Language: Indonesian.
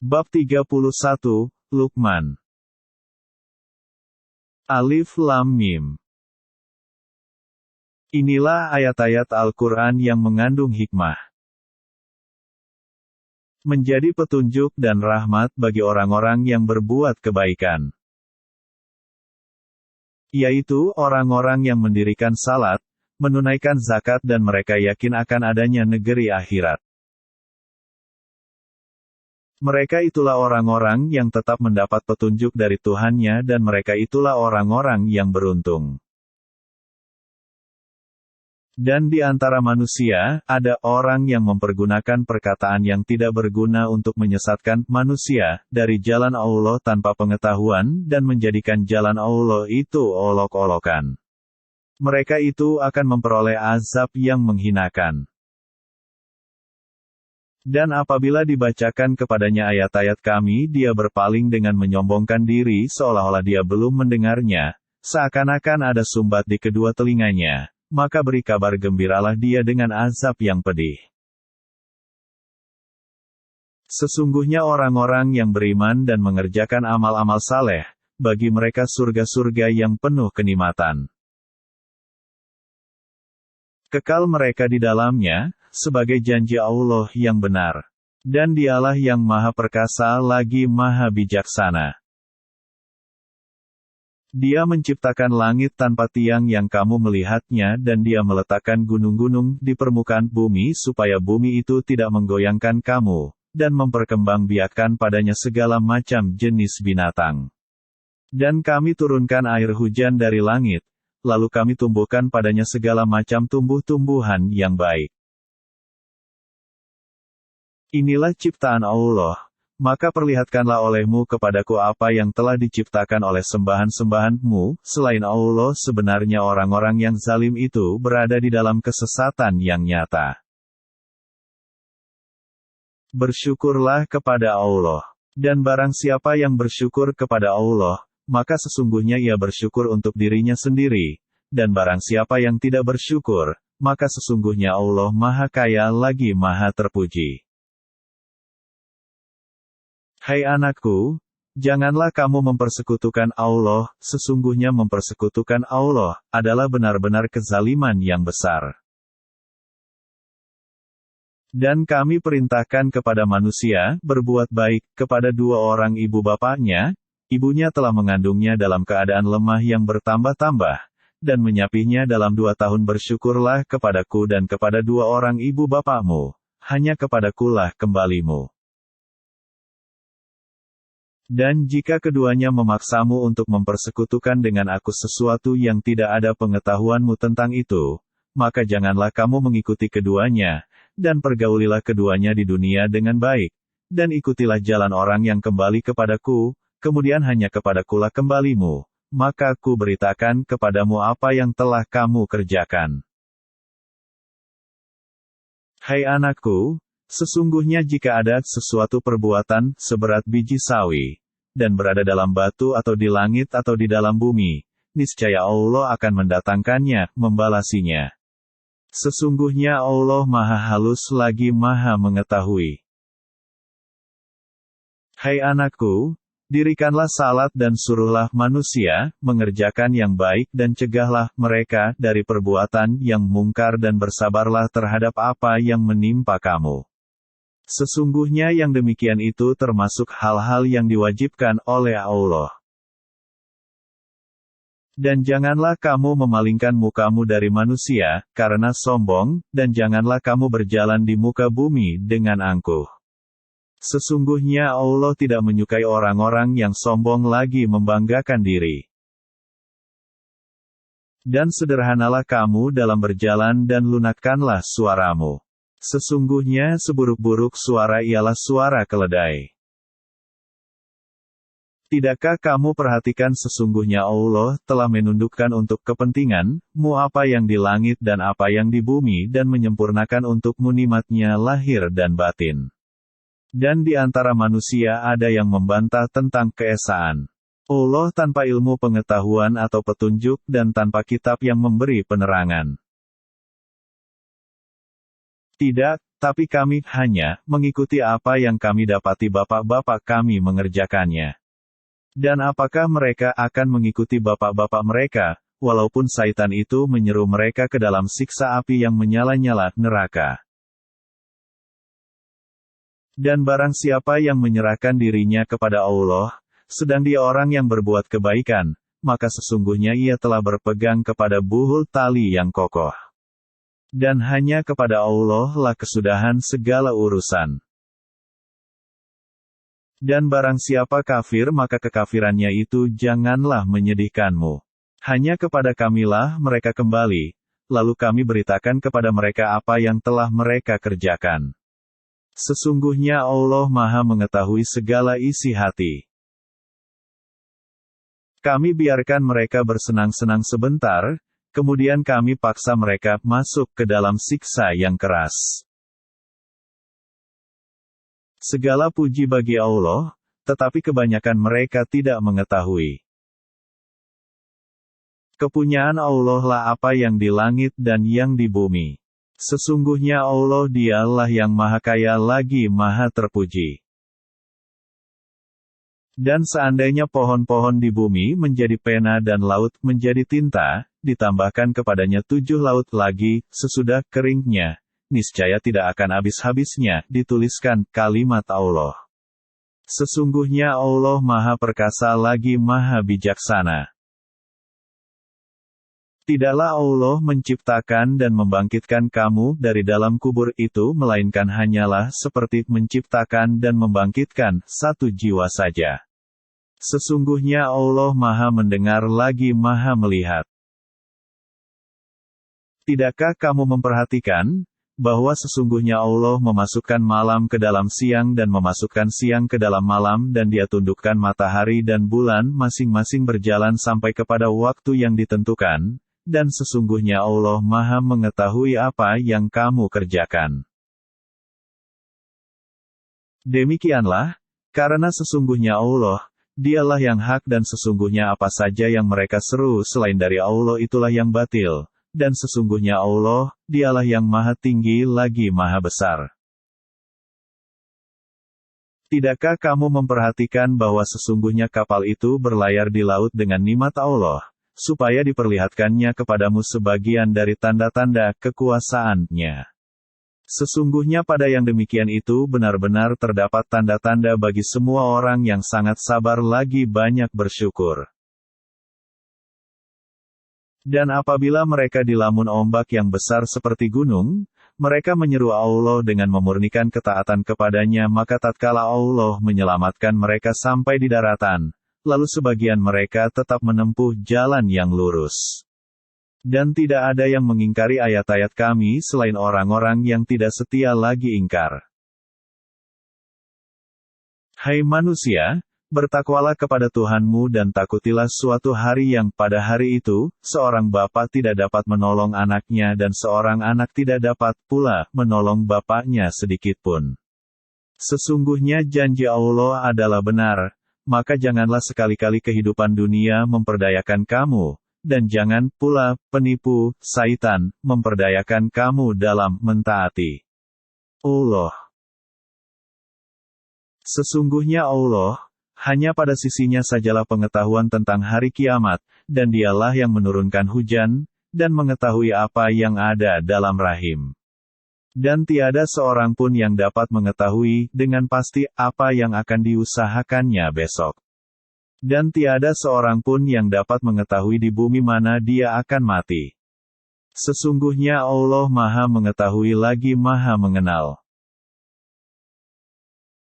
Bab 31, Luqman. Alif Lam Mim. Inilah ayat-ayat Al-Quran yang mengandung hikmah. Menjadi petunjuk dan rahmat bagi orang-orang yang berbuat kebaikan. Yaitu orang-orang yang mendirikan salat, menunaikan zakat dan mereka yakin akan adanya negeri akhirat. Mereka itulah orang-orang yang tetap mendapat petunjuk dari Tuhannya dan mereka itulah orang-orang yang beruntung. Dan di antara manusia, ada orang yang mempergunakan perkataan yang tidak berguna untuk menyesatkan manusia dari jalan Allah tanpa pengetahuan dan menjadikan jalan Allah itu olok-olokan. Mereka itu akan memperoleh azab yang menghinakan. Dan apabila dibacakan kepadanya ayat-ayat kami, dia berpaling dengan menyombongkan diri seolah-olah dia belum mendengarnya, seakan-akan ada sumbat di kedua telinganya, maka beri kabar gembiralah dia dengan azab yang pedih. Sesungguhnya orang-orang yang beriman dan mengerjakan amal-amal saleh, bagi mereka surga-surga yang penuh kenikmatan. Kekal mereka di dalamnya, sebagai janji Allah yang benar. Dan dialah yang maha perkasa lagi maha bijaksana. Dia menciptakan langit tanpa tiang yang kamu melihatnya dan dia meletakkan gunung-gunung di permukaan bumi supaya bumi itu tidak menggoyangkan kamu, dan memperkembangbiakkan padanya segala macam jenis binatang. Dan kami turunkan air hujan dari langit, lalu kami tumbuhkan padanya segala macam tumbuh-tumbuhan yang baik. Inilah ciptaan Allah, maka perlihatkanlah olehmu kepadaku apa yang telah diciptakan oleh sembahan-sembahanmu, selain Allah. Sebenarnya orang-orang yang zalim itu berada di dalam kesesatan yang nyata. Bersyukurlah kepada Allah. Dan barang siapa yang bersyukur kepada Allah, maka sesungguhnya ia bersyukur untuk dirinya sendiri, dan barang siapa yang tidak bersyukur, maka sesungguhnya Allah Maha Kaya lagi Maha Terpuji. Hai anakku, janganlah kamu mempersekutukan Allah, sesungguhnya mempersekutukan Allah adalah benar-benar kezaliman yang besar. Dan kami perintahkan kepada manusia, berbuat baik, kepada dua orang ibu bapaknya, ibunya telah mengandungnya dalam keadaan lemah yang bertambah-tambah, dan menyapihnya dalam 2 tahun. Bersyukurlah kepadaku dan kepada dua orang ibu bapakmu, hanya kepadakulah kembalimu. Dan jika keduanya memaksamu untuk mempersekutukan dengan aku sesuatu yang tidak ada pengetahuanmu tentang itu, maka janganlah kamu mengikuti keduanya, dan pergaulilah keduanya di dunia dengan baik, dan ikutilah jalan orang yang kembali kepadaku, kemudian hanya kepadakulah kembalimu, maka aku beritakan kepadamu apa yang telah kamu kerjakan. Hai anakku, sesungguhnya jika ada sesuatu perbuatan seberat biji sawi, dan berada dalam batu atau di langit atau di dalam bumi, niscaya Allah akan mendatangkannya, membalasinya. Sesungguhnya Allah Maha Halus lagi Maha Mengetahui. Hai anakku, dirikanlah salat dan suruhlah manusia mengerjakan yang baik dan cegahlah mereka dari perbuatan yang mungkar dan bersabarlah terhadap apa yang menimpa kamu. Sesungguhnya yang demikian itu termasuk hal-hal yang diwajibkan oleh Allah. Dan janganlah kamu memalingkan mukamu dari manusia, karena sombong, dan janganlah kamu berjalan di muka bumi dengan angkuh. Sesungguhnya Allah tidak menyukai orang-orang yang sombong lagi membanggakan diri. Dan sederhanalah kamu dalam berjalan dan lunakkanlah suaramu. Sesungguhnya seburuk-buruk suara ialah suara keledai. Tidakkah kamu perhatikan sesungguhnya Allah telah menundukkan untuk kepentinganmu apa yang di langit dan apa yang di bumi dan menyempurnakan untukmu nikmat-Nya lahir dan batin. Dan di antara manusia ada yang membantah tentang keesaan Allah tanpa ilmu pengetahuan atau petunjuk dan tanpa kitab yang memberi penerangan. Tidak, Tapi kami hanya mengikuti apa yang kami dapati bapak-bapak kami mengerjakannya. Dan apakah mereka akan mengikuti bapak-bapak mereka, walaupun Saitan itu menyeru mereka ke dalam siksa api yang menyala-nyala neraka? Dan barang siapa yang menyerahkan dirinya kepada Allah, sedang dia orang yang berbuat kebaikan, maka sesungguhnya ia telah berpegang kepada buhul tali yang kokoh. Dan hanya kepada Allah lah kesudahan segala urusan. Dan barang siapa kafir maka kekafirannya itu janganlah menyedihkanmu. Hanya kepada kamilah mereka kembali, lalu kami beritakan kepada mereka apa yang telah mereka kerjakan. Sesungguhnya Allah Maha mengetahui segala isi hati. Kami biarkan mereka bersenang-senang sebentar, kemudian kami paksa mereka masuk ke dalam siksa yang keras. Segala puji bagi Allah, tetapi kebanyakan mereka tidak mengetahui. Kepunyaan Allah lah apa yang di langit dan yang di bumi. Sesungguhnya Allah dialah yang maha kaya lagi maha terpuji. Dan seandainya pohon-pohon di bumi menjadi pena dan laut menjadi tinta, ditambahkan kepadanya 7 laut lagi, sesudah keringnya, niscaya tidak akan habis-habisnya, dituliskan kalimat Allah. Sesungguhnya Allah Maha Perkasa lagi Maha Bijaksana. Tidaklah Allah menciptakan dan membangkitkan kamu dari dalam kubur itu melainkan hanyalah seperti menciptakan dan membangkitkan satu jiwa saja. Sesungguhnya Allah Maha Mendengar lagi Maha Melihat. Tidakkah kamu memperhatikan bahwa sesungguhnya Allah memasukkan malam ke dalam siang dan memasukkan siang ke dalam malam dan Dia tundukkan matahari dan bulan masing-masing berjalan sampai kepada waktu yang ditentukan, dan sesungguhnya Allah Maha mengetahui apa yang kamu kerjakan. Demikianlah, karena sesungguhnya Allah, Dialah yang hak dan sesungguhnya apa saja yang mereka seru selain dari Allah itulah yang batil, dan sesungguhnya Allah, Dialah yang maha tinggi lagi maha besar. Tidakkah kamu memperhatikan bahwa sesungguhnya kapal itu berlayar di laut dengan nikmat Allah, supaya diperlihatkannya kepadamu sebagian dari tanda-tanda kekuasaan-Nya. Sesungguhnya pada yang demikian itu benar-benar terdapat tanda-tanda bagi semua orang yang sangat sabar lagi banyak bersyukur. Dan apabila mereka dilamun ombak yang besar seperti gunung, mereka menyeru Allah dengan memurnikan ketaatan kepadanya maka tatkala Allah menyelamatkan mereka sampai di daratan, lalu sebagian mereka tetap menempuh jalan yang lurus. Dan tidak ada yang mengingkari ayat-ayat kami selain orang-orang yang tidak setia lagi ingkar. Hai manusia, bertakwalah kepada Tuhanmu dan takutilah suatu hari yang pada hari itu, seorang bapa tidak dapat menolong anaknya dan seorang anak tidak dapat pula menolong bapaknya sedikitpun. Sesungguhnya janji Allah adalah benar, maka janganlah sekali-kali kehidupan dunia memperdayakan kamu, dan jangan pula penipu, Saitan, memperdayakan kamu dalam mentaati Allah. Sesungguhnya Allah, hanya pada sisinya sajalah pengetahuan tentang hari kiamat, dan Dialah yang menurunkan hujan, dan mengetahui apa yang ada dalam rahim. Dan tiada seorang pun yang dapat mengetahui dengan pasti apa yang akan diusahakannya besok. Dan tiada seorang pun yang dapat mengetahui di bumi mana dia akan mati. Sesungguhnya Allah Maha Mengetahui lagi Maha Mengenal.